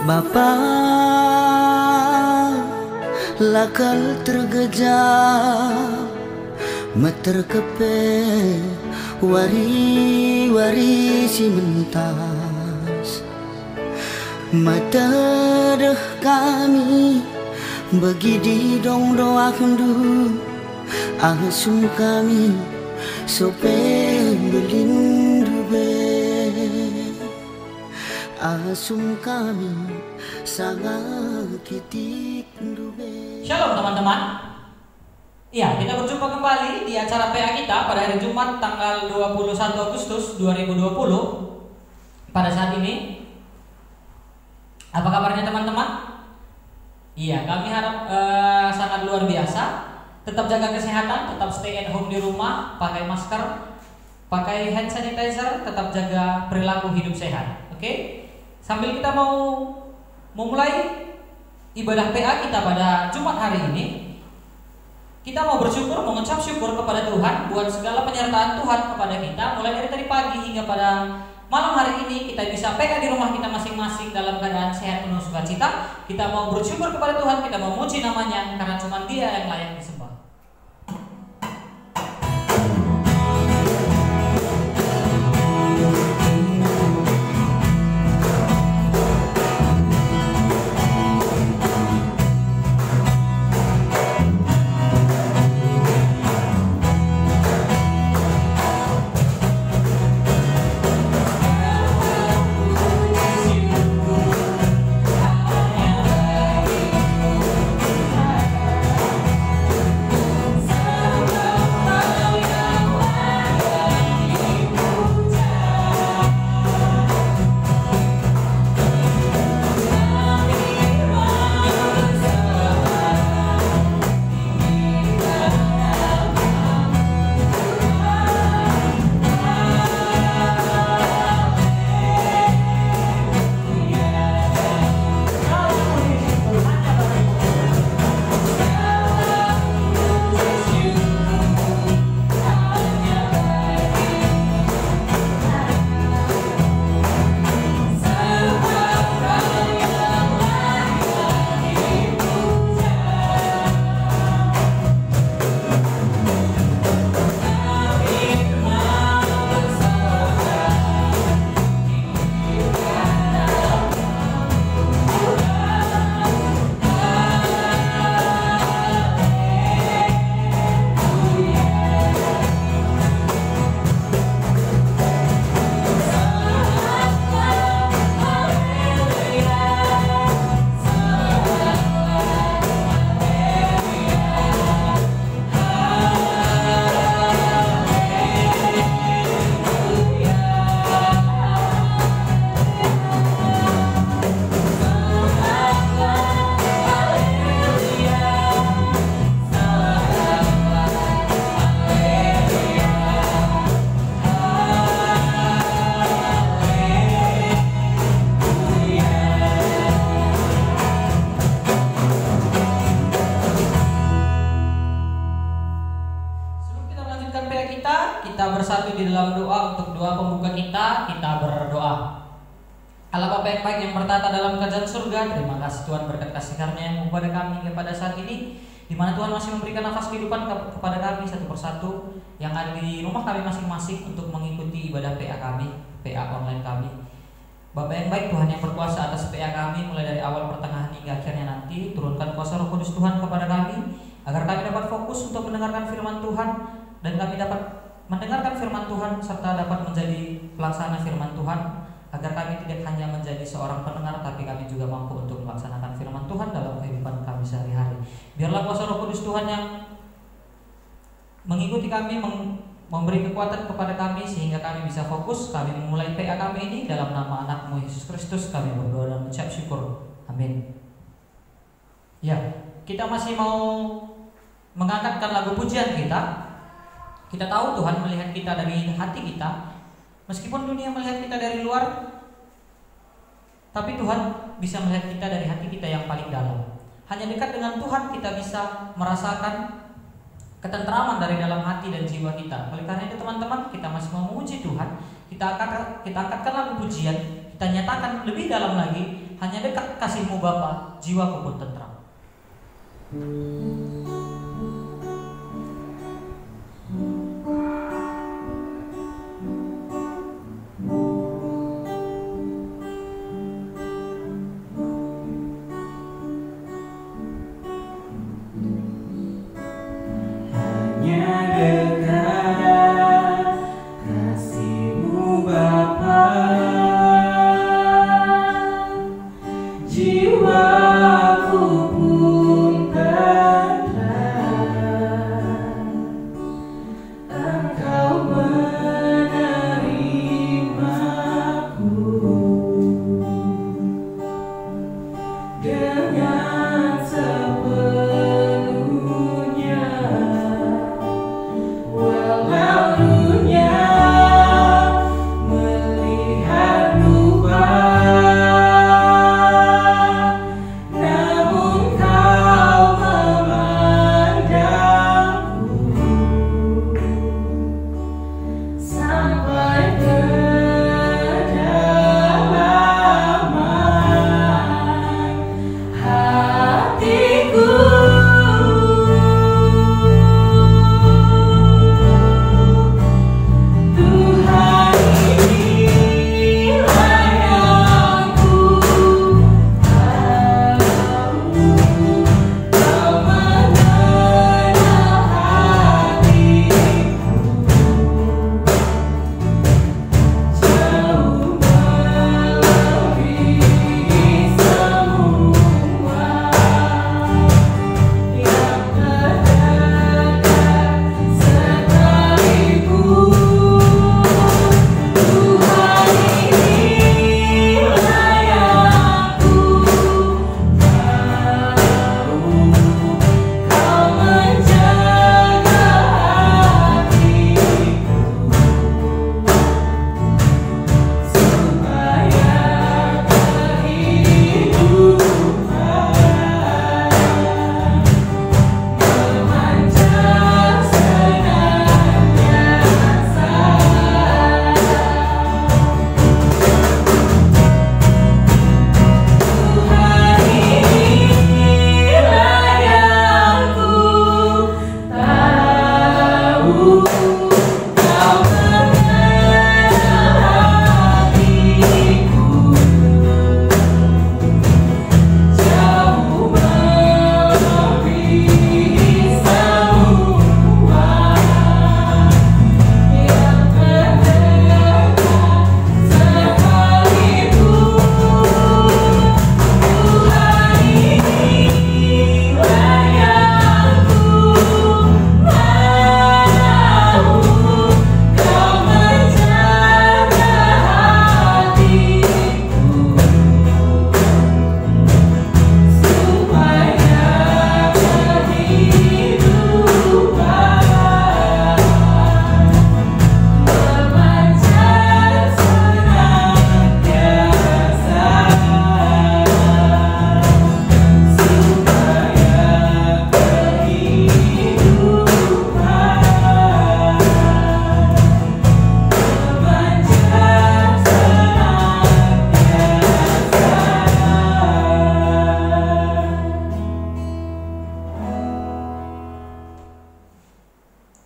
Bapa lakal tergejam meterkepe wari-wari si mentas mata deh kami bagi di dong doa kendu asum kami sope belindu be asum kami sangat kitik dube. Shalom teman-teman. Iya, kita berjumpa kembali di acara PA kita pada hari Jumat tanggal 21 Agustus 2020. Pada saat ini, apa kabarnya teman-teman? Iya, kami harap sangat luar biasa. Tetap jaga kesehatan, tetap stay at home di rumah, pakai masker, pakai hand sanitizer, tetap jaga perilaku hidup sehat. Oke? Sambil kita mau memulai ibadah PA kita pada Jumat hari ini, kita mau bersyukur, mengucap syukur kepada Tuhan buat segala penyertaan Tuhan kepada kita mulai dari tadi pagi hingga pada malam hari ini. Kita bisa PA di rumah kita masing-masing dalam keadaan sehat penuh sukacita. Kita mau bersyukur kepada Tuhan, kita mau memuji namanya karena cuma Dia yang layak disembah. Kita bersatu di dalam doa. Untuk doa pembuka kita berdoa. Allah Bapa yang baik yang bertata dalam kerajaan surga, terima kasih Tuhan berkat kasih karunia-Mu kepada kami kepada saat ini, di mana Tuhan masih memberikan nafas kehidupan kepada kami satu persatu yang ada di rumah kami masing-masing untuk mengikuti ibadah PA kami, PA online kami. Bapa yang baik, Tuhan yang berkuasa atas PA kami mulai dari awal, pertengahan hingga akhirnya nanti, turunkan kuasa Roh Kudus Tuhan kepada kami agar kami dapat fokus untuk mendengarkan firman Tuhan dan kami dapat mendengarkan firman Tuhan serta dapat menjadi pelaksana firman Tuhan, agar kami tidak hanya menjadi seorang pendengar tapi kami juga mampu untuk melaksanakan firman Tuhan dalam kehidupan kami sehari-hari. Biarlah kuasa Roh Kudus Tuhan yang mengikuti kami, memberi kekuatan kepada kami sehingga kami bisa fokus. Kami memulai PA kami ini dalam nama anak-Mu Yesus Kristus kami berdoa dan mengucap syukur. Amin. Ya, kita masih mau mengangkatkan lagu pujian kita. Kita tahu Tuhan melihat kita dari hati kita. Meskipun dunia melihat kita dari luar, tapi Tuhan bisa melihat kita dari hati kita yang paling dalam. Hanya dekat dengan Tuhan kita bisa merasakan ketentraman dari dalam hati dan jiwa kita. Oleh karena itu teman-teman, kita masih mau memuji Tuhan. Kita angkatkan lagu pujian, kita nyatakan lebih dalam lagi. Hanya dekat kasih-Mu Bapa, jiwaku pun tentram.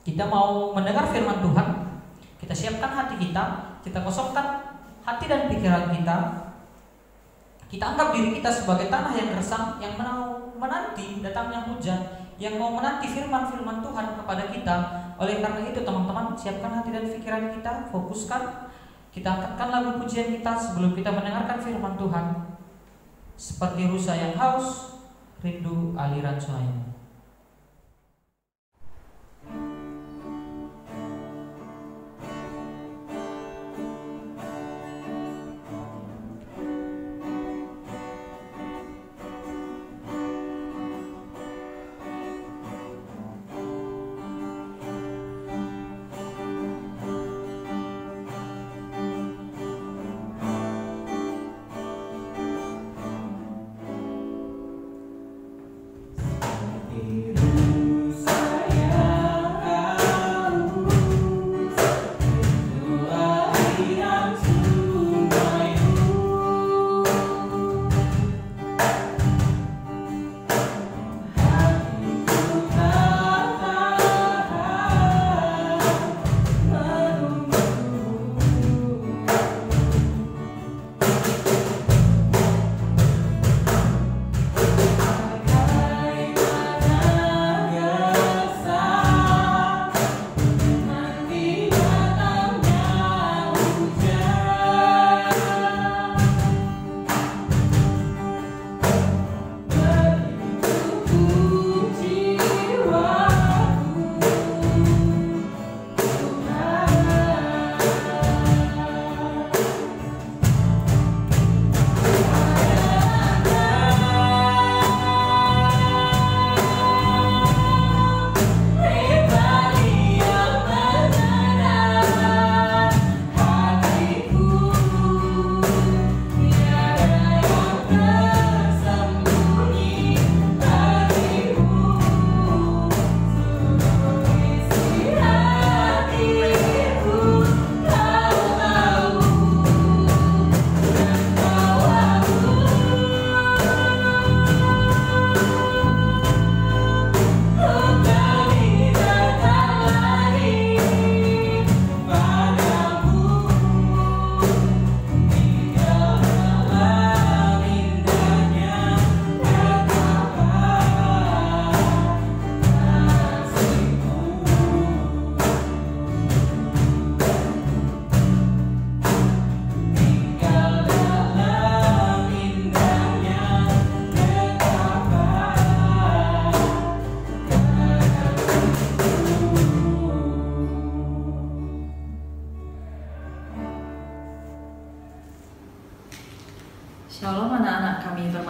Kita mau mendengar firman Tuhan, kita siapkan hati kita kosongkan hati dan pikiran kita. Kita anggap diri kita sebagai tanah yang gersang, yang mau menanti datangnya hujan, yang mau menanti firman-firman Tuhan kepada kita. Oleh karena itu teman-teman, siapkan hati dan pikiran kita, fokuskan. Kita angkatkan lagu pujian kita sebelum kita mendengarkan firman Tuhan. Seperti rusa yang haus, rindu aliran sungai.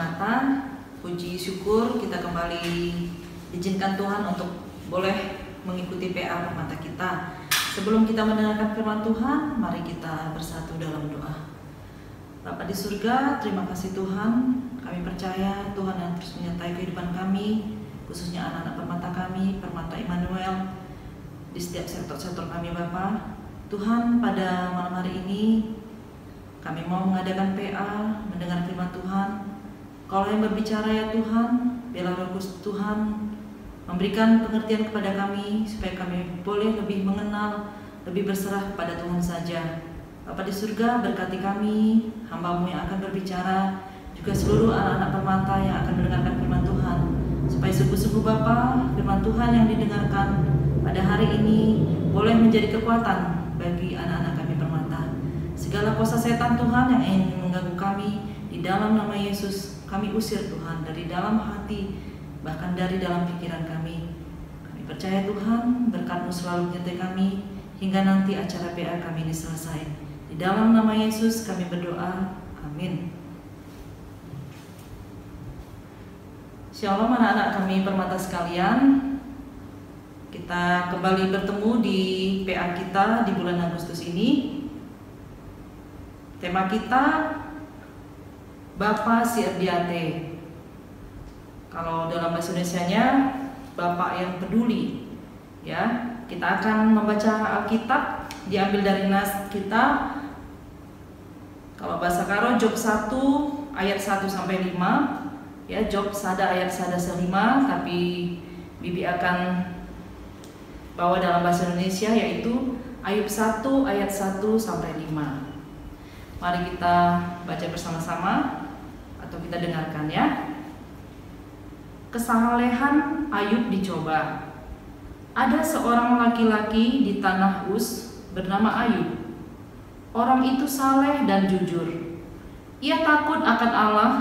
Permata. Puji syukur kita kembali diizinkan Tuhan untuk boleh mengikuti PA Permata kita. Sebelum kita mendengarkan firman Tuhan, mari kita bersatu dalam doa. Bapa di surga, terima kasih Tuhan. Kami percaya Tuhan yang terus menyertai kehidupan kami, khususnya anak-anak Permata kami, Permata Immanuel, di setiap sektor-sektor kami Bapa. Tuhan, pada malam hari ini kami mau mengadakan PA, mendengar firman Tuhan. Kalau yang berbicara ya Tuhan, biarlah Roh Kudus Tuhan memberikan pengertian kepada kami, supaya kami boleh lebih mengenal, lebih berserah kepada Tuhan saja. Bapa di surga, berkati kami, hamba-Mu yang akan berbicara, juga seluruh anak-anak Permata yang akan mendengarkan firman Tuhan, supaya sungguh-sungguh Bapa, firman Tuhan yang didengarkan pada hari ini boleh menjadi kekuatan bagi anak-anak kami Permata. Segala kuasa setan Tuhan yang ingin mengganggu kami, di dalam nama Yesus kami usir Tuhan dari dalam hati, bahkan dari dalam pikiran kami. Kami percaya Tuhan, berkat-Mu selalu menyertai kami hingga nanti acara PA kami ini selesai. Di dalam nama Yesus kami berdoa, amin. Shalom anak-anak kami Permata sekalian. Kita kembali bertemu di PA kita di bulan Agustus ini. Tema kita Bapa Sierdiate. Kalau dalam bahasa Indonesianya Bapak yang peduli. Ya, kita akan membaca Alkitab diambil dari nas kita. Kalau bahasa Karo Job 1 ayat 1 sampai 5. Ya, Job sada ayat sada 5, tapi Bibi akan bawa dalam bahasa Indonesia yaitu Ayub 1 ayat 1 sampai 5. Mari kita baca bersama-sama atau kita dengarkan ya. Kesalehan Ayub dicoba. Ada seorang laki-laki di tanah Uz bernama Ayub. Orang itu saleh dan jujur. Ia takut akan Allah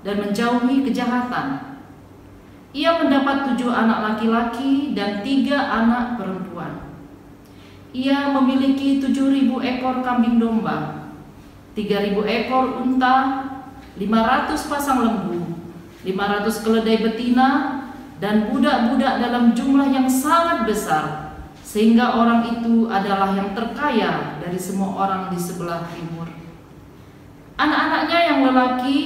dan menjauhi kejahatan. Ia mendapat 7 anak laki-laki dan 3 anak perempuan. Ia memiliki 7.000 ekor kambing domba, 3.000 ekor unta, 500 pasang lembu, 500 keledai betina, dan budak-budak dalam jumlah yang sangat besar, sehingga orang itu adalah yang terkaya dari semua orang di sebelah timur. Anak-anaknya yang lelaki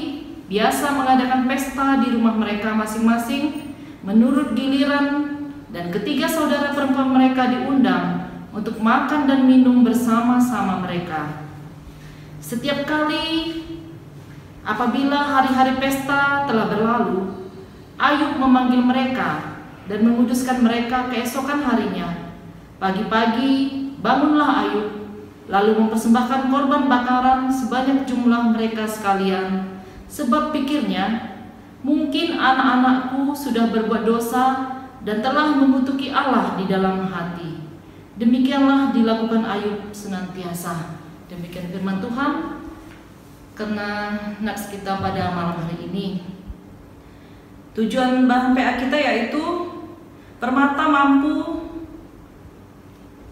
biasa mengadakan pesta di rumah mereka masing-masing menurut giliran, dan ketiga saudara perempuan mereka diundang untuk makan dan minum bersama-sama mereka. Setiap kali apabila hari-hari pesta telah berlalu, Ayub memanggil mereka dan menguduskan mereka keesokan harinya. Pagi-pagi bangunlah Ayub, lalu mempersembahkan korban bakaran sebanyak jumlah mereka sekalian, sebab pikirnya, mungkin anak-anakku sudah berbuat dosa dan telah mengutuki Allah di dalam hati. Demikianlah dilakukan Ayub senantiasa. Demikian firman Tuhan. Karena nats kita pada malam hari ini, tujuan bahan PA kita yaitu Permata mampu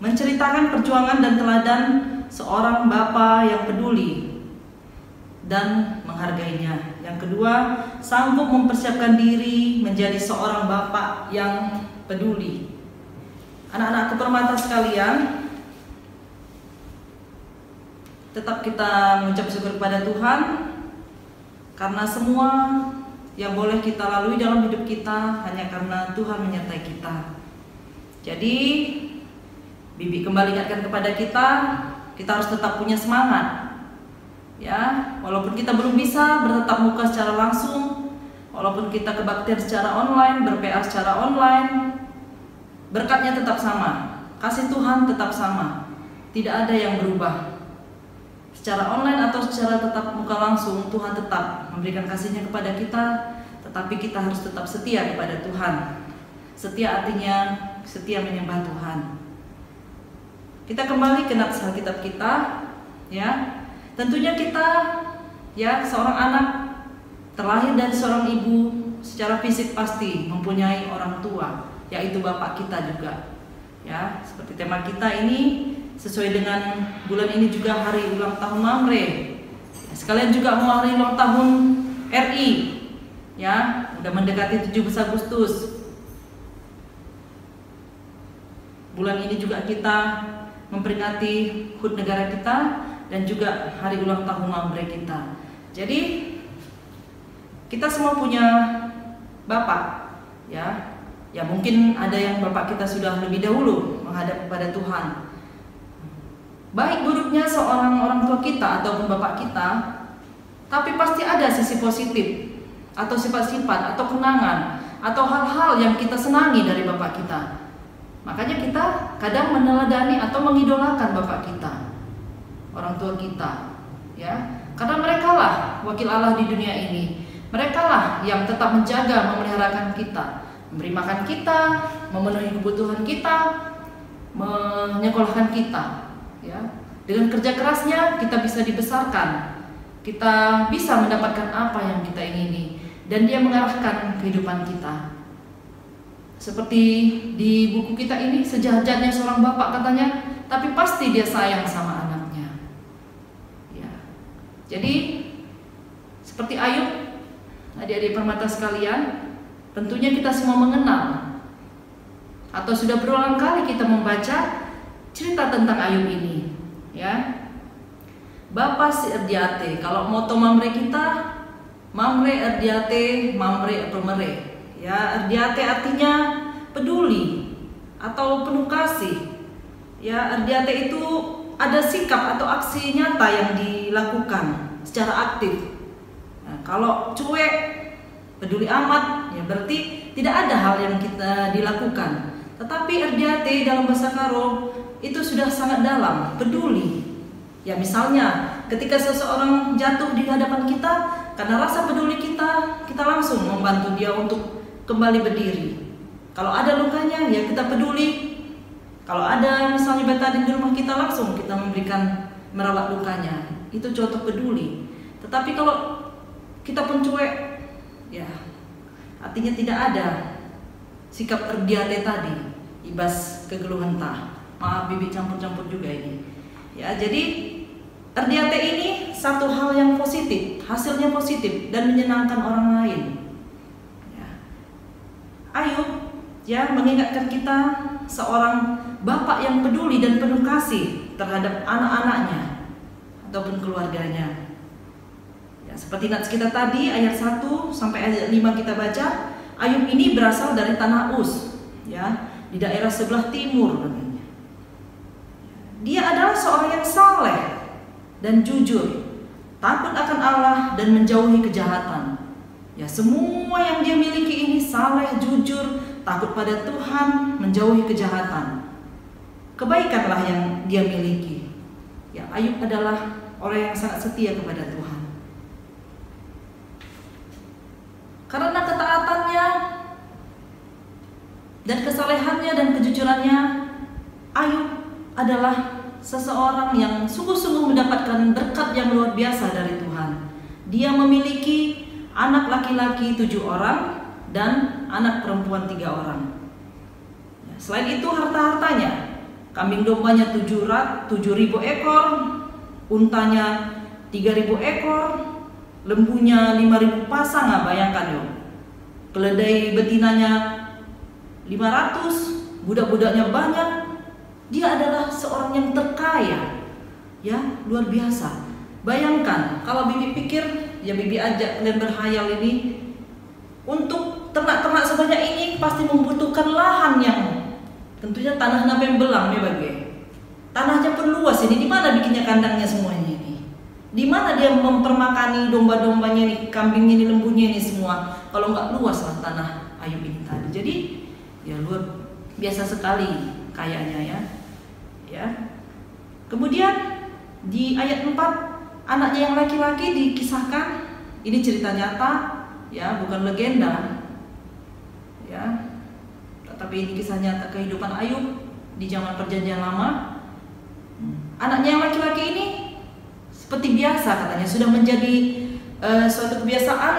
menceritakan perjuangan dan teladan seorang bapa yang peduli dan menghargainya. Yang kedua, sanggup mempersiapkan diri menjadi seorang bapak yang peduli. Anak-anakku Permata sekalian, tetap kita mengucap syukur kepada Tuhan karena semua yang boleh kita lalui dalam hidup kita hanya karena Tuhan menyertai kita. Jadi Bibi kembali ingatkan kepada kita harus tetap punya semangat. Ya, walaupun kita belum bisa bertatap muka secara langsung, walaupun kita kebaktian secara online, ber-PA secara online, berkatnya tetap sama, kasih Tuhan tetap sama, tidak ada yang berubah. Secara online atau secara tetap muka langsung, Tuhan tetap memberikan kasihnya kepada kita, tetapi kita harus tetap setia kepada Tuhan. Setia artinya setia menyembah Tuhan. Kita kembali ke nats Alkitab kita, ya. Tentunya kita, ya, seorang anak terlahir dari seorang ibu, secara fisik pasti mempunyai orang tua, yaitu bapak kita juga. Ya, seperti tema kita ini sesuai dengan bulan ini juga hari ulang tahun Mamre. Sekalian juga mau hari ulang tahun RI. Ya, udah mendekati 17 Agustus. Bulan ini juga kita memperingati HUT negara kita dan juga hari ulang tahun Mambre kita. Jadi kita semua punya bapak, ya. Ya mungkin ada yang bapak kita sudah lebih dahulu menghadap kepada Tuhan. Baik buruknya seorang orang tua kita ataupun bapak kita, tapi pasti ada sisi positif atau sifat-sifat atau kenangan atau hal-hal yang kita senangi dari bapak kita. Makanya kita kadang meneladani atau mengidolakan bapak kita, orang tua kita, ya. Karena merekalah wakil Allah di dunia ini. Merekalah yang tetap menjaga, memeliharakan kita, memberi makan kita, memenuhi kebutuhan kita, menyekolahkan kita, ya. Dengan kerja kerasnya kita bisa dibesarkan, kita bisa mendapatkan apa yang kita ingini, dan dia mengarahkan kehidupan kita. Seperti di buku kita ini, sejahat-jahatnya seorang bapak katanya, tapi pasti dia sayang sama anaknya, ya. Jadi seperti Ayub, adik-adik permata sekalian, tentunya kita semua mengenal atau sudah berulang kali kita membaca cerita tentang Ayub ini, ya. Bapa si Erdiate, kalau moto Mamre kita, Mamre Erdiate, Mamre Pemere, ya. Erdiate artinya peduli atau penuh kasih, ya. Erdiate itu ada sikap atau aksi nyata yang dilakukan secara aktif. Nah, kalau cuek, peduli amat, ya berarti tidak ada hal yang kita dilakukan. Tetapi Erdiate dalam bahasa Karo itu sudah sangat dalam, peduli. Ya misalnya ketika seseorang jatuh di hadapan kita, karena rasa peduli kita langsung membantu dia untuk kembali berdiri. Kalau ada lukanya, ya kita peduli. Kalau ada misalnya betadin di rumah kita, langsung kita memberikan merawat lukanya. Itu contoh peduli. Tetapi kalau kita pun cuek, ya artinya tidak ada sikap Erdiate tadi, ibas kegeluhan tah. Maaf bibi campur-campur juga ini. Ya, jadi Erdiate ini satu hal yang positif, hasilnya positif dan menyenangkan orang lain. Ya. Ayub, ya, mengingatkan kita seorang bapak yang peduli dan penuh kasih terhadap anak-anaknya ataupun keluarganya. Ya, seperti nats kita tadi ayat 1 sampai ayat 5 kita baca, Ayub ini berasal dari tanah Uz, ya, di daerah sebelah timur. Dia adalah seorang yang saleh dan jujur, takut akan Allah dan menjauhi kejahatan. Ya, semua yang dia miliki ini saleh, jujur, takut pada Tuhan, menjauhi kejahatan. Kebaikanlah yang dia miliki. Ya, Ayub adalah orang yang sangat setia kepada Tuhan. Karena ketaatannya dan kesalehannya dan kejujurannya, Ayub adalah seseorang yang sungguh-sungguh mendapatkan berkat yang luar biasa dari Tuhan. Dia memiliki anak laki-laki 7 orang dan anak perempuan 3 orang. Selain itu harta-hartanya, kambing dombanya 7.000 ekor, untanya 3.000 ekor, lembunya 5.000 pasang. Nah, bayangkan yuk, keledai betinanya 500, budak-budaknya banyak. Dia adalah seorang yang terkaya, ya, luar biasa. Bayangkan kalau bibi pikir, ya bibi ajak kalian berhayal ini, untuk ternak-ternak sebanyak ini pasti membutuhkan lahan yang tentunya tanah napem belang ya bagi. Tanahnya pun luas ini, di mana bikinnya kandangnya semuanya ini? Di mana dia mempermakani domba-dombanya ini, kambingnya ini, lembunya ini semua? Kalau nggak luas lah tanah Ayub ini tadi. Jadi ya luar biasa sekali kayanya, ya. Ya. Kemudian di ayat 4, anaknya yang laki-laki dikisahkan, ini cerita nyata, ya, bukan legenda, ya, tetapi ini kisah nyata kehidupan Ayub di zaman Perjanjian Lama. Anaknya yang laki-laki ini seperti biasa katanya sudah menjadi suatu kebiasaan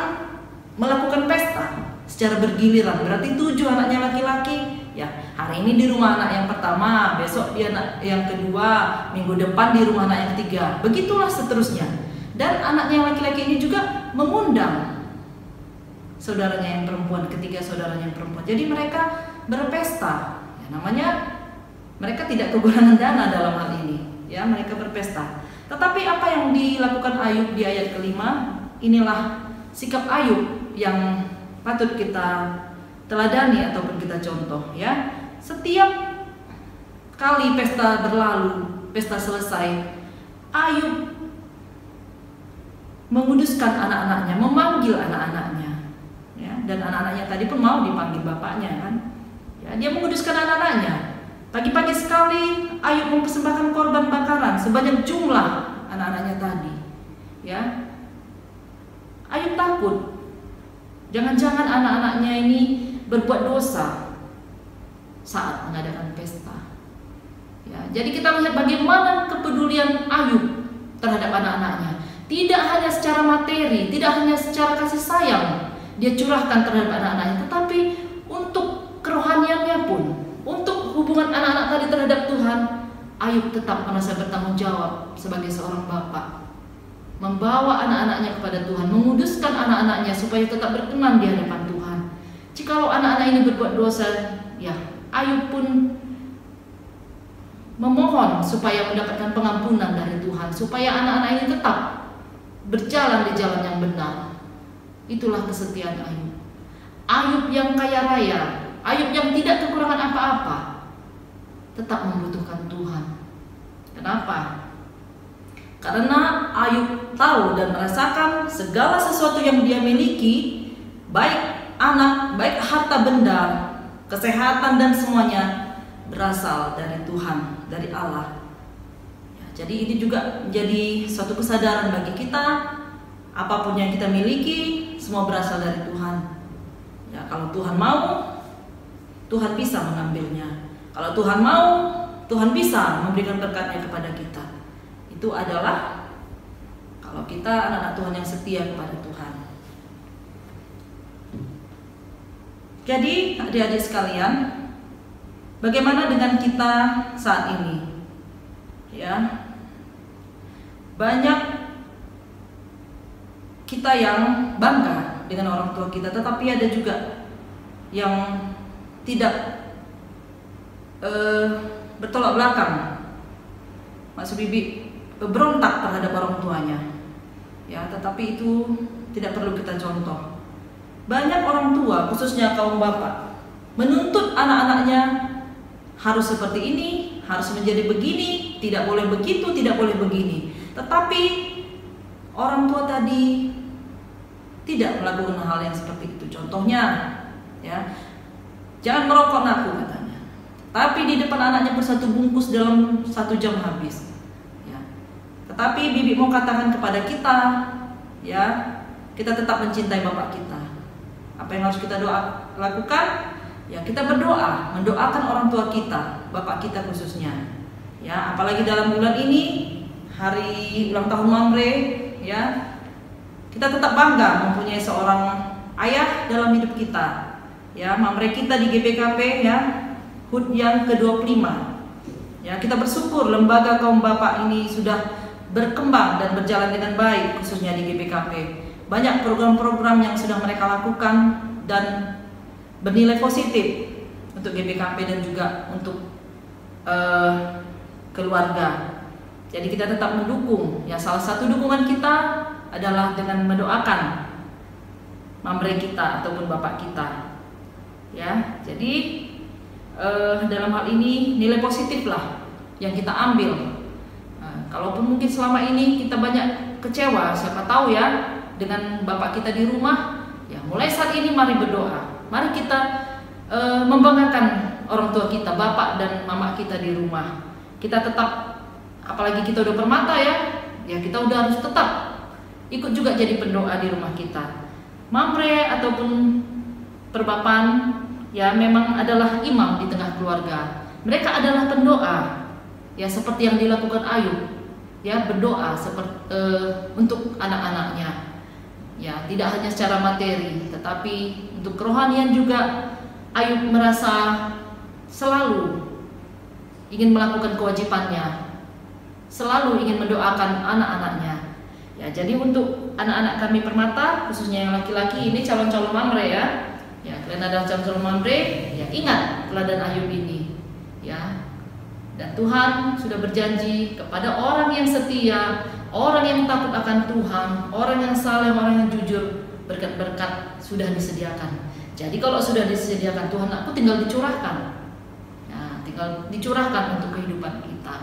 melakukan pesta secara bergiliran. Berarti 7 anaknya laki-laki. Ya, hari ini di rumah anak yang pertama, besok di anak yang kedua, minggu depan di rumah anak yang ketiga. Begitulah seterusnya. Dan anaknya yang laki-laki ini juga mengundang saudaranya yang perempuan, ketiga saudaranya yang perempuan. Jadi mereka berpesta. Ya, namanya mereka tidak kekurangan dana dalam hal ini. Ya, mereka berpesta. Tetapi apa yang dilakukan Ayub di ayat kelima, inilah sikap Ayub yang patut kita teladani ataupun kita contoh. Ya, setiap kali pesta berlalu, pesta selesai, Ayub menguduskan anak-anaknya, memanggil anak-anaknya, ya, dan anak-anaknya tadi pun mau dipanggil bapaknya kan, ya, dia menguduskan anak-anaknya. Pagi-pagi sekali Ayub mempersembahkan korban bakaran sebanyak jumlah anak-anaknya tadi, ya. Ayub takut, jangan-jangan anak-anaknya ini berbuat dosa saat mengadakan pesta. Ya, jadi kita lihat bagaimana kepedulian Ayub terhadap anak-anaknya. Tidak hanya secara materi, tidak hanya secara kasih sayang dia curahkan terhadap anak-anaknya, tetapi untuk kerohaniannya pun, untuk hubungan anak-anak tadi terhadap Tuhan, Ayub tetap merasa bertanggung jawab sebagai seorang bapak, membawa anak-anaknya kepada Tuhan, menguduskan anak-anaknya supaya tetap berkenan di hadapan Tuhan. Jikalau anak-anak ini berbuat dosa, ya Ayub pun memohon supaya mendapatkan pengampunan dari Tuhan, supaya anak-anak ini tetap berjalan di jalan yang benar. Itulah kesetiaan Ayub. Ayub yang kaya raya, Ayub yang tidak kekurangan apa-apa, tetap membutuhkan Tuhan. Kenapa? Karena Ayub tahu dan merasakan segala sesuatu yang dia miliki, baik anak, baik harta benda, kesehatan dan semuanya berasal dari Tuhan, dari Allah. Jadi ini juga menjadi suatu kesadaran bagi kita, apapun yang kita miliki semua berasal dari Tuhan. Ya, kalau Tuhan mau, Tuhan bisa mengambilnya. Kalau Tuhan mau, Tuhan bisa memberikan berkatnya kepada kita. Itu adalah kalau kita anak-anak Tuhan yang setia kepada Tuhan. Jadi adik-adik sekalian, bagaimana dengan kita saat ini? Ya, banyak kita yang bangga dengan orang tua kita, tetapi ada juga yang tidak bertolak belakang, maksud bibi berontak terhadap orang tuanya. Ya, tetapi itu tidak perlu kita contoh. Banyak orang tua, khususnya kaum bapak, menuntut anak-anaknya harus seperti ini, harus menjadi begini, tidak boleh begitu, tidak boleh begini. Tetapi orang tua tadi tidak melakukan hal yang seperti itu. Contohnya, ya, jangan merokok naku katanya. Tapi di depan anaknya bersatu bungkus dalam 1 jam habis. Ya. Tetapi bibi mau katakan kepada kita, ya, kita tetap mencintai bapak kita. Apa yang harus kita lakukan? Ya, kita berdoa, mendoakan orang tua kita, bapak kita khususnya. Ya, apalagi dalam bulan ini, hari ulang tahun Mamre, ya, kita tetap bangga mempunyai seorang ayah dalam hidup kita. Ya, Mamre kita di GPKP, ya, HUT yang ke-25. Ya, kita bersyukur lembaga kaum bapak ini sudah berkembang dan berjalan dengan baik, khususnya di GPKP. Banyak program-program yang sudah mereka lakukan dan bernilai positif untuk GPKP dan juga untuk keluarga. Jadi kita tetap mendukung. Ya, salah satu dukungan kita adalah dengan mendoakan mamre kita ataupun bapak kita. Ya, jadi dalam hal ini nilai positif lah yang kita ambil. Kalaupun mungkin selama ini kita banyak kecewa, siapa tahu ya, dengan bapak kita di rumah, ya mulai saat ini mari berdoa. Mari kita membanggakan orang tua kita, bapak dan mama kita di rumah. Kita tetap, apalagi kita udah bermata ya kita udah harus tetap ikut juga jadi pendoa di rumah kita. Mamre ataupun perbapan ya memang adalah imam di tengah keluarga. Mereka adalah pendoa, ya seperti yang dilakukan Ayub, ya berdoa untuk anak-anaknya. Ya, tidak hanya secara materi, tetapi untuk kerohanian juga. Ayub merasa selalu ingin melakukan kewajibannya, selalu ingin mendoakan anak-anaknya. Ya, jadi untuk anak-anak kami Permata, khususnya yang laki-laki ini calon-calon mamre ya. Ya, kalian adalah calon-calon mamre, ya ingat teladan Ayub ini. Ya. Dan Tuhan sudah berjanji kepada orang yang setia, orang yang takut akan Tuhan, orang yang saleh, orang yang jujur, berkat-berkat sudah disediakan. Jadi kalau sudah disediakan Tuhan, aku tinggal dicurahkan. Ya, tinggal dicurahkan untuk kehidupan kita.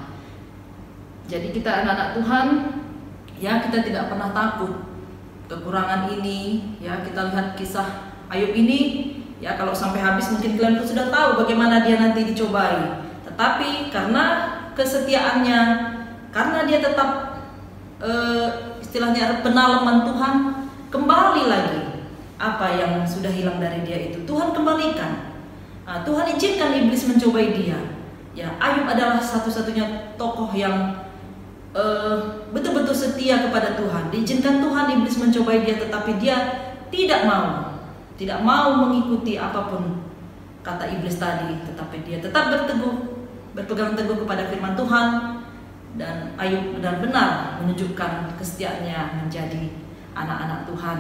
Jadi kita anak-anak Tuhan, ya kita tidak pernah takut kekurangan ini. Ya, kita lihat kisah Ayub ini, ya kalau sampai habis mungkin kalian sudah tahu bagaimana dia nanti dicobai. Tetapi karena kesetiaannya, karena dia tetap istilahnya penalaman Tuhan, kembali lagi apa yang sudah hilang dari dia itu Tuhan kembalikan. Tuhan izinkan iblis mencobai dia. Ya, Ayub adalah satu-satunya tokoh yang betul-betul setia kepada Tuhan. Diizinkan Tuhan iblis mencobai dia, tetapi dia tidak mau mengikuti apapun kata iblis tadi, tetapi dia tetap berpegang teguh kepada firman Tuhan, dan Ayub benar-benar menunjukkan kesetiaannya menjadi anak-anak Tuhan.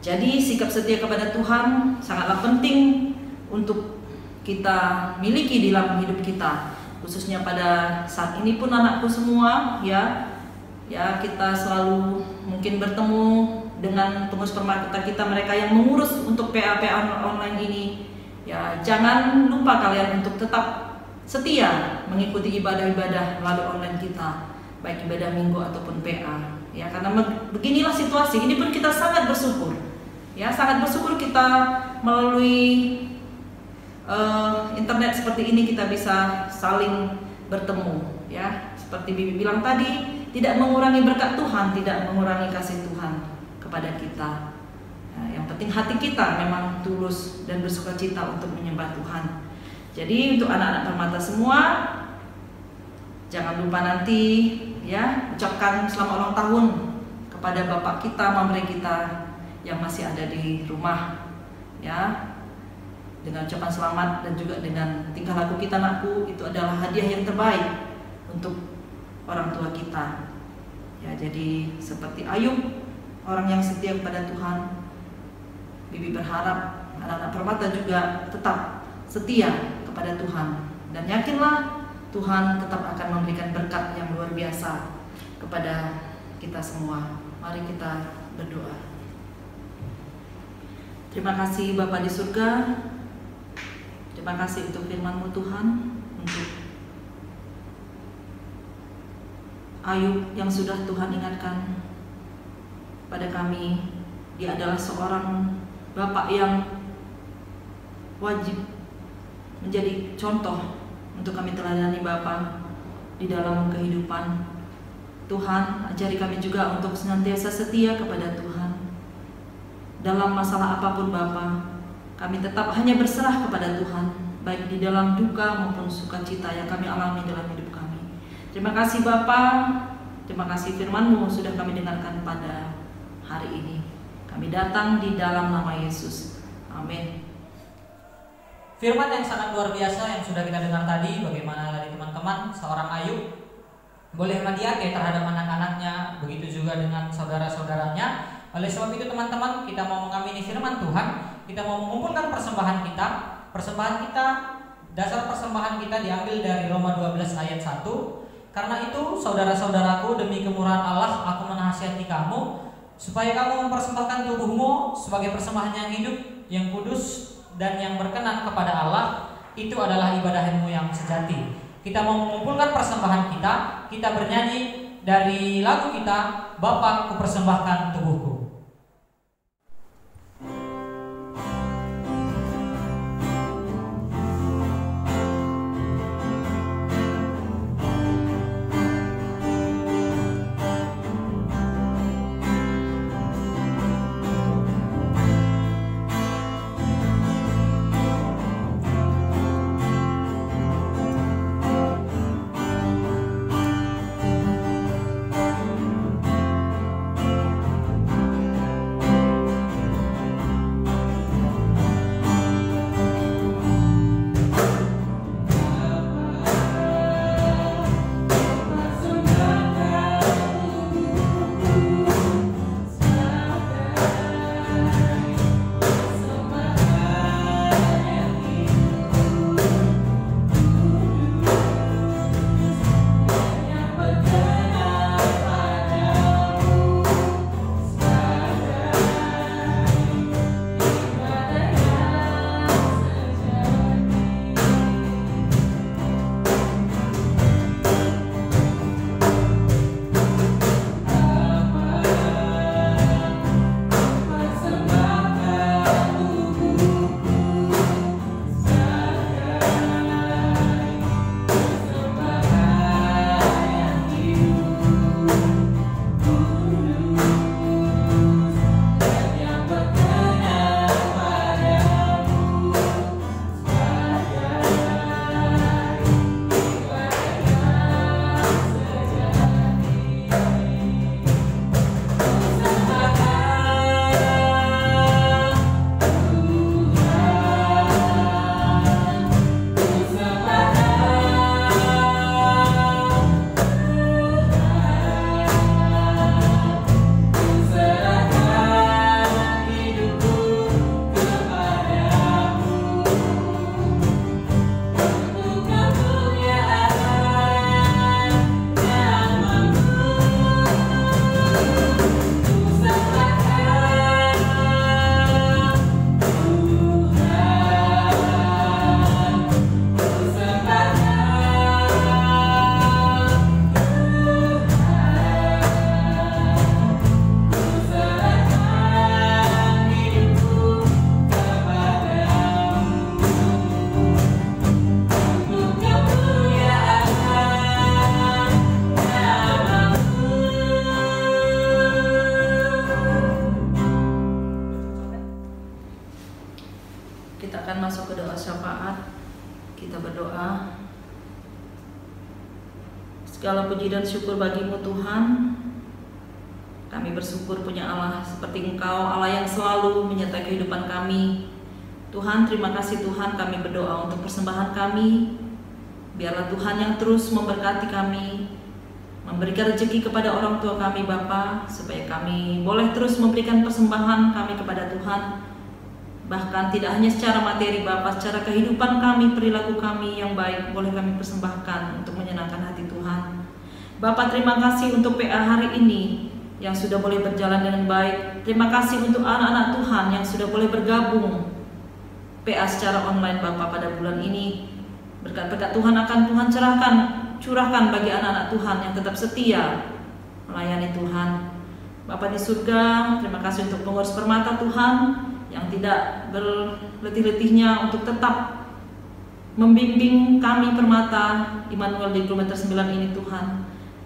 Jadi sikap setia kepada Tuhan sangatlah penting untuk kita miliki dalam hidup kita, khususnya pada saat ini pun anakku semua ya kita selalu mungkin bertemu dengan pengurus Permata kita, mereka yang mengurus untuk PA online ini. Ya, jangan lupa kalian untuk tetap setia mengikuti ibadah-ibadah melalui online kita, baik ibadah minggu ataupun PA. Ya, karena beginilah situasi. Ini pun kita sangat bersyukur. Ya, sangat bersyukur kita melalui internet seperti ini kita bisa saling bertemu. Ya, seperti Bibi bilang tadi, tidak mengurangi berkat Tuhan, tidak mengurangi kasih Tuhan kepada kita. Yang penting hati kita memang tulus dan bersukacita untuk menyembah Tuhan. Jadi untuk anak-anak Permata semua, jangan lupa nanti ya ucapkan selamat ulang tahun kepada bapak kita, mamre kita yang masih ada di rumah. Ya, dengan ucapan selamat dan juga dengan tingkah laku kita, anakku, itu adalah hadiah yang terbaik untuk orang tua kita. Ya, jadi seperti Ayub, orang yang setia kepada Tuhan, Bibi berharap anak-anak Permata juga tetap setia kepada Tuhan, dan yakinlah Tuhan tetap akan memberikan berkat yang luar biasa kepada kita semua. Mari kita berdoa. Terima kasih Bapa di surga, terima kasih untuk firman-Mu Tuhan, untuk Ayub yang sudah Tuhan ingatkan pada kami. Dia adalah seorang bapak yang wajib menjadi contoh untuk kami teladani Bapa di dalam kehidupan. Tuhan, ajari kami juga untuk senantiasa setia kepada Tuhan. Dalam masalah apapun Bapa, kami tetap hanya berserah kepada Tuhan, baik di dalam duka maupun sukacita yang kami alami dalam hidup kami. Terima kasih Bapa, terima kasih firman-Mu sudah kami dengarkan pada hari ini. Kami datang di dalam nama Yesus. Amin. Firman yang sangat luar biasa yang sudah kita dengar tadi, bagaimana tadi teman-teman, seorang Ayub boleh mediate terhadap anak-anaknya, begitu juga dengan saudara-saudaranya. Oleh sebab itu teman-teman, kita mau mengamini firman Tuhan, kita mau mengumpulkan persembahan kita. Persembahan kita, dasar persembahan kita diambil dari Roma 12 ayat 1. Karena itu, saudara-saudaraku, demi kemurahan Allah, aku menasihati kamu, supaya kamu mempersembahkan tubuhmu sebagai persembahan yang hidup, yang kudus, dan yang berkenan kepada Allah. Itu adalah ibadahmu yang sejati. Kita mau mengumpulkan persembahan kita bernyanyi dari lagu kita, Bapa, ku persembahkan tubuhku. Kita akan masuk ke doa syafaat. Kita berdoa. Segala puji dan syukur bagimu Tuhan. Kami bersyukur punya Allah seperti Engkau, Allah yang selalu menyertai kehidupan kami. Tuhan, terima kasih Tuhan, kami berdoa untuk persembahan kami. Biarlah Tuhan yang terus memberkati kami, memberikan rezeki kepada orang tua kami Bapa, supaya kami boleh terus memberikan persembahan kami kepada Tuhan. Bahkan tidak hanya secara materi Bapa, secara kehidupan kami, perilaku kami yang baik boleh kami persembahkan untuk menyenangkan hati Tuhan. Bapa, terima kasih untuk PA hari ini yang sudah boleh berjalan dengan baik. Terima kasih untuk anak-anak Tuhan yang sudah boleh bergabung PA secara online Bapa pada bulan ini. Berkat-berkat Tuhan akan Tuhan curahkan bagi anak-anak Tuhan yang tetap setia melayani Tuhan. Bapa di surga, terima kasih untuk pengurus Permata Tuhan yang tidak berletih-letihnya untuk tetap membimbing kami Permata Immanuel di kilometer 9 ini Tuhan.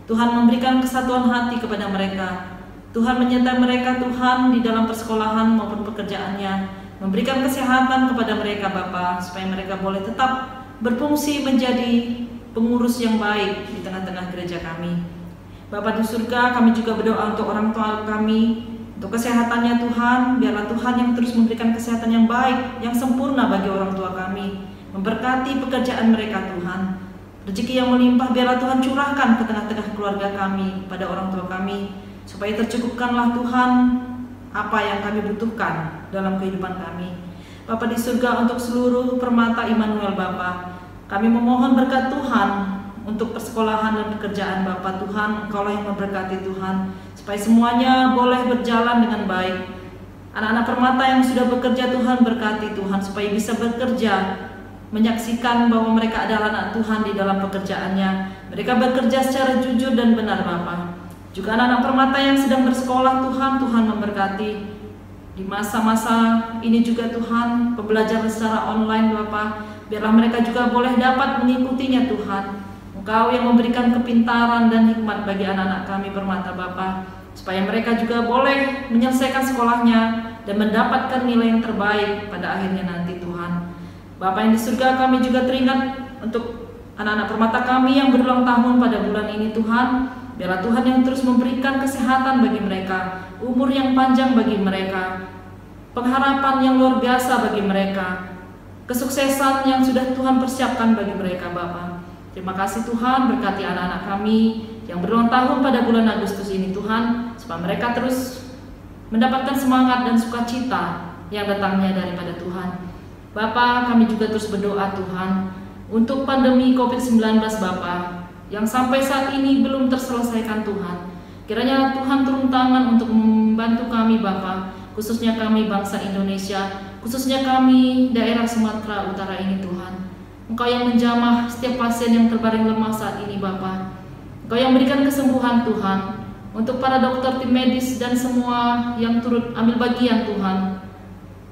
Tuhan memberikan kesatuan hati kepada mereka. Tuhan menyertai mereka Tuhan di dalam persekolahan maupun pekerjaannya. Memberikan kesehatan kepada mereka Bapa, supaya mereka boleh tetap berfungsi menjadi pengurus yang baik di tengah-tengah gereja kami. Bapa di surga, kami juga berdoa untuk orang tua kami, untuk kesehatannya Tuhan. Biarlah Tuhan yang terus memberikan kesehatan yang baik, yang sempurna bagi orang tua kami. Memberkati pekerjaan mereka Tuhan. Rezeki yang melimpah biarlah Tuhan curahkan ke tengah-tengah keluarga kami, pada orang tua kami, supaya tercukupkanlah Tuhan apa yang kami butuhkan dalam kehidupan kami. Bapa di surga, untuk seluruh Permata Immanuel Bapa, kami memohon berkat Tuhan untuk persekolahan dan pekerjaan Bapa Tuhan. Engkaulah yang memberkati Tuhan, supaya semuanya boleh berjalan dengan baik. Anak-anak Permata yang sudah bekerja Tuhan, berkati Tuhan, supaya bisa bekerja, menyaksikan bahwa mereka adalah anak Tuhan di dalam pekerjaannya. Mereka bekerja secara jujur dan benar Bapa. Juga anak-anak Permata yang sedang bersekolah Tuhan, Tuhan memberkati. Di masa-masa ini juga Tuhan, pembelajaran secara online Bapa, biarlah mereka juga boleh dapat mengikutinya Tuhan. Engkau yang memberikan kepintaran dan hikmat bagi anak-anak kami Permata Bapa, supaya mereka juga boleh menyelesaikan sekolahnya dan mendapatkan nilai yang terbaik pada akhirnya nanti Tuhan. Bapa yang di surga, kami juga teringat untuk anak-anak Permata kami yang berulang tahun pada bulan ini Tuhan. Biarlah Tuhan yang terus memberikan kesehatan bagi mereka, umur yang panjang bagi mereka, pengharapan yang luar biasa bagi mereka, kesuksesan yang sudah Tuhan persiapkan bagi mereka Bapa. Terima kasih Tuhan, berkati anak-anak kami yang berulang tahun pada bulan Agustus ini Tuhan, supaya mereka terus mendapatkan semangat dan sukacita yang datangnya daripada Tuhan. Bapa, kami juga terus berdoa Tuhan untuk pandemi COVID-19 Bapa, yang sampai saat ini belum terselesaikan Tuhan. Kiranya Tuhan turun tangan untuk membantu kami Bapa, khususnya kami bangsa Indonesia, khususnya kami daerah Sumatera Utara ini Tuhan. Engkau yang menjamah setiap pasien yang terbaring lemah saat ini Bapa. Engkau yang berikan kesembuhan Tuhan untuk para dokter, tim medis dan semua yang turut ambil bagian Tuhan.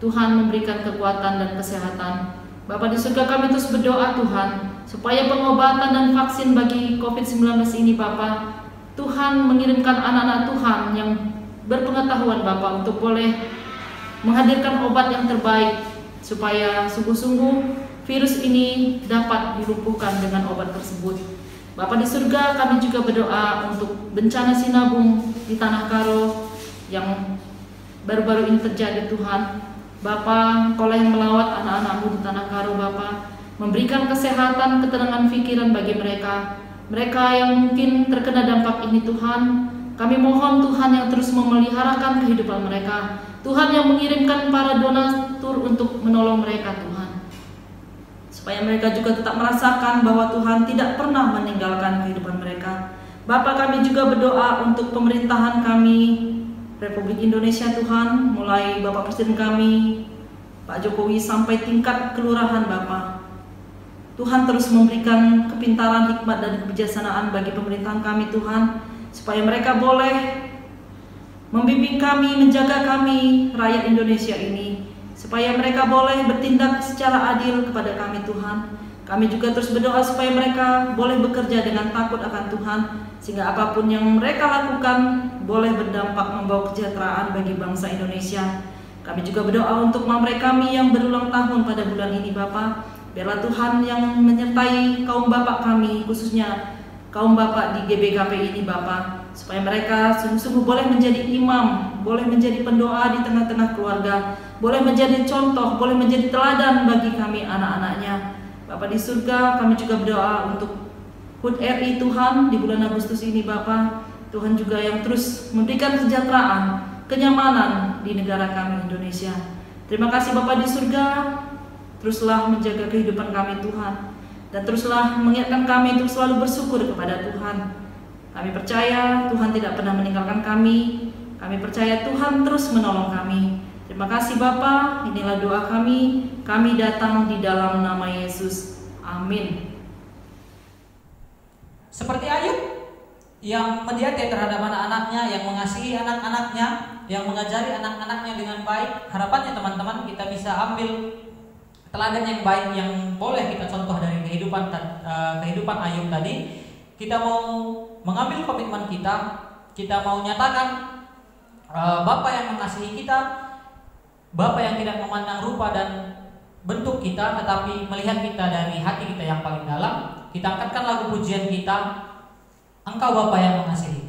Tuhan memberikan kekuatan dan kesehatan. Bapa di surga, kami terus berdoa Tuhan, supaya pengobatan dan vaksin bagi COVID-19 ini Bapa, Tuhan mengirimkan anak-anak Tuhan yang berpengetahuan Bapa untuk boleh menghadirkan obat yang terbaik, supaya sungguh-sungguh virus ini dapat dilumpuhkan dengan obat tersebut. Bapa di surga, kami juga berdoa untuk bencana sinabung di Tanah Karo yang baru-baru ini terjadi Tuhan. Bapa, Engkau yang melawat anak-anak-Mu di Tanah Karo Bapa, memberikan kesehatan, ketenangan pikiran bagi mereka. Mereka yang mungkin terkena dampak ini Tuhan, kami mohon Tuhan yang terus memeliharakan kehidupan mereka. Tuhan yang mengirimkan para donatur untuk menolong mereka Tuhan, supaya mereka juga tetap merasakan bahwa Tuhan tidak pernah meninggalkan kehidupan mereka. Bapa, kami juga berdoa untuk pemerintahan kami Republik Indonesia Tuhan, mulai Bapak Presiden kami Pak Jokowi sampai tingkat kelurahan Bapak. Tuhan terus memberikan kepintaran, hikmat dan kebijaksanaan bagi pemerintahan kami Tuhan, supaya mereka boleh membimbing kami, menjaga kami rakyat Indonesia ini, supaya mereka boleh bertindak secara adil kepada kami Tuhan. Kami juga terus berdoa supaya mereka boleh bekerja dengan takut akan Tuhan, sehingga apapun yang mereka lakukan boleh berdampak membawa kesejahteraan bagi bangsa Indonesia. Kami juga berdoa untuk mamre kami yang berulang tahun pada bulan ini Bapa. Biarlah Tuhan yang menyertai kaum bapak kami, khususnya kaum bapak di GBKP ini Bapa, supaya mereka sungguh-sungguh boleh menjadi imam, boleh menjadi pendoa di tengah-tengah keluarga, boleh menjadi contoh, boleh menjadi teladan bagi kami anak-anaknya. Bapa di surga, kami juga berdoa untuk HUT RI Tuhan di bulan Agustus ini Bapa. Tuhan juga yang terus memberikan kesejahteraan, kenyamanan di negara kami Indonesia. Terima kasih Bapa di surga, teruslah menjaga kehidupan kami Tuhan, dan teruslah mengingatkan kami untuk selalu bersyukur kepada Tuhan. Kami percaya Tuhan tidak pernah meninggalkan kami. Kami percaya Tuhan terus menolong kami. Terima kasih Bapa, inilah doa kami. Kami datang di dalam nama Yesus. Amin. Seperti Ayub yang mendidik terhadap anak-anaknya, yang mengasihi anak-anaknya, yang mengajari anak-anaknya dengan baik. Harapannya teman-teman kita bisa ambil teladan yang baik yang boleh kita contoh dari kehidupan Ayub tadi. Kita mau mengambil komitmen kita mau nyatakan Bapa yang mengasihi kita, Bapa yang tidak memandang rupa dan bentuk kita, tetapi melihat kita dari hati kita yang paling dalam. Kita angkatkan lagu pujian kita, Engkau Bapa yang mengasihiku.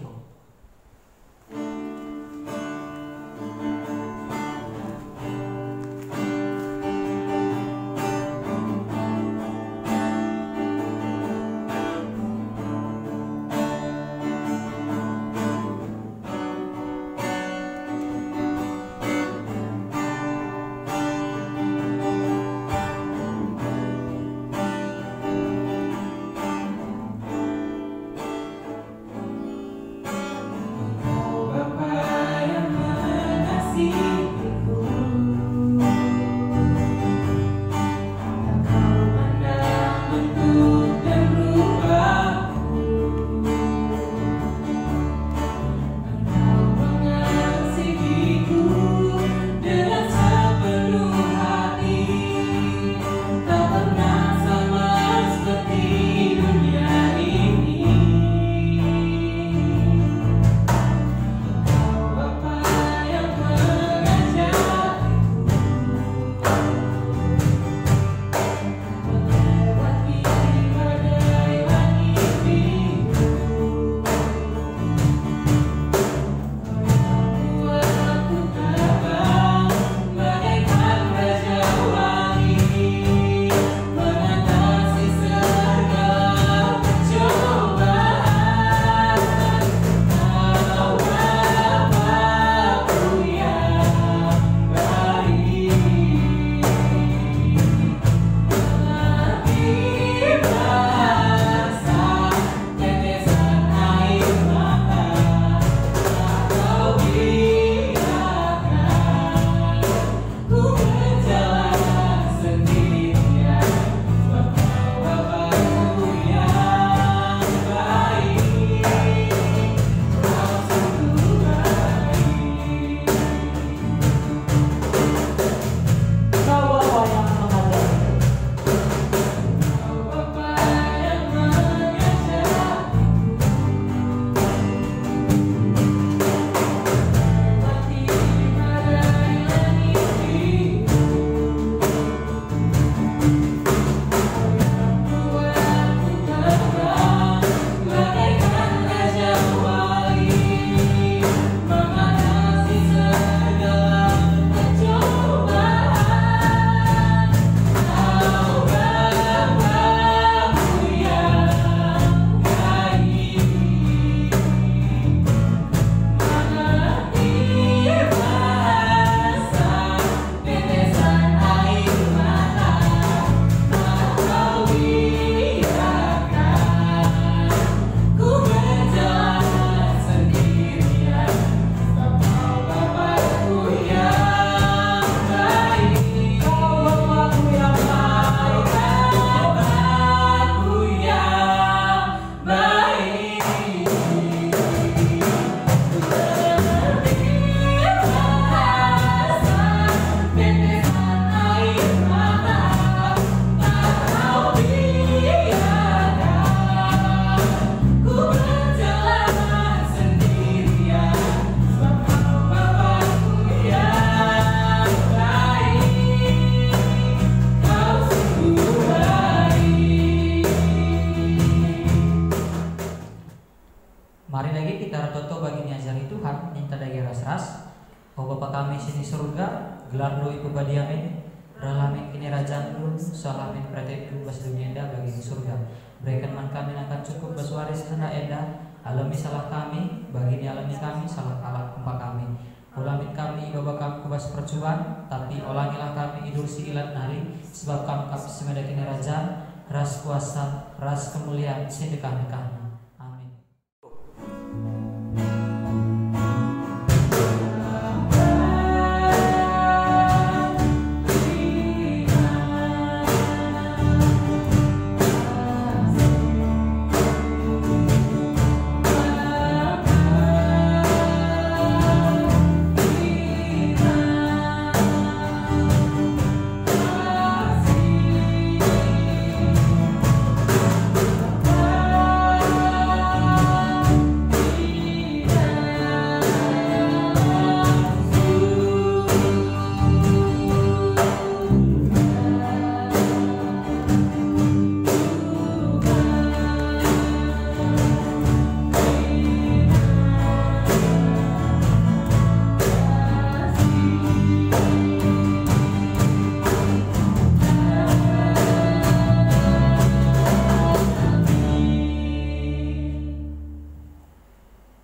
O Bapa kami sini surga, gelar lu iku badiamin, ralamin kini rajaan lu, salamin pratetu bas dunia enda bagi surga. Berikan man kami akan cukup baswaris hana enda, alami salah kami, bagi ni alami kami salah kalah kumpa kami. Ulamin kami Bapa kami kubas percobaan, tapi olangilah kami idul si ilat nari, sebab kami semeda kini rajaan, ras kuasa, ras kemuliaan sedekah-dekah.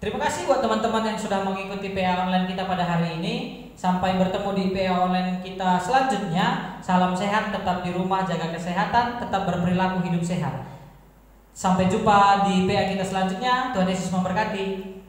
Terima kasih buat teman-teman yang sudah mengikuti PA online kita pada hari ini. Sampai bertemu di PA online kita selanjutnya. Salam sehat, tetap di rumah, jaga kesehatan, tetap berperilaku hidup sehat. Sampai jumpa di PA kita selanjutnya. Tuhan Yesus memberkati.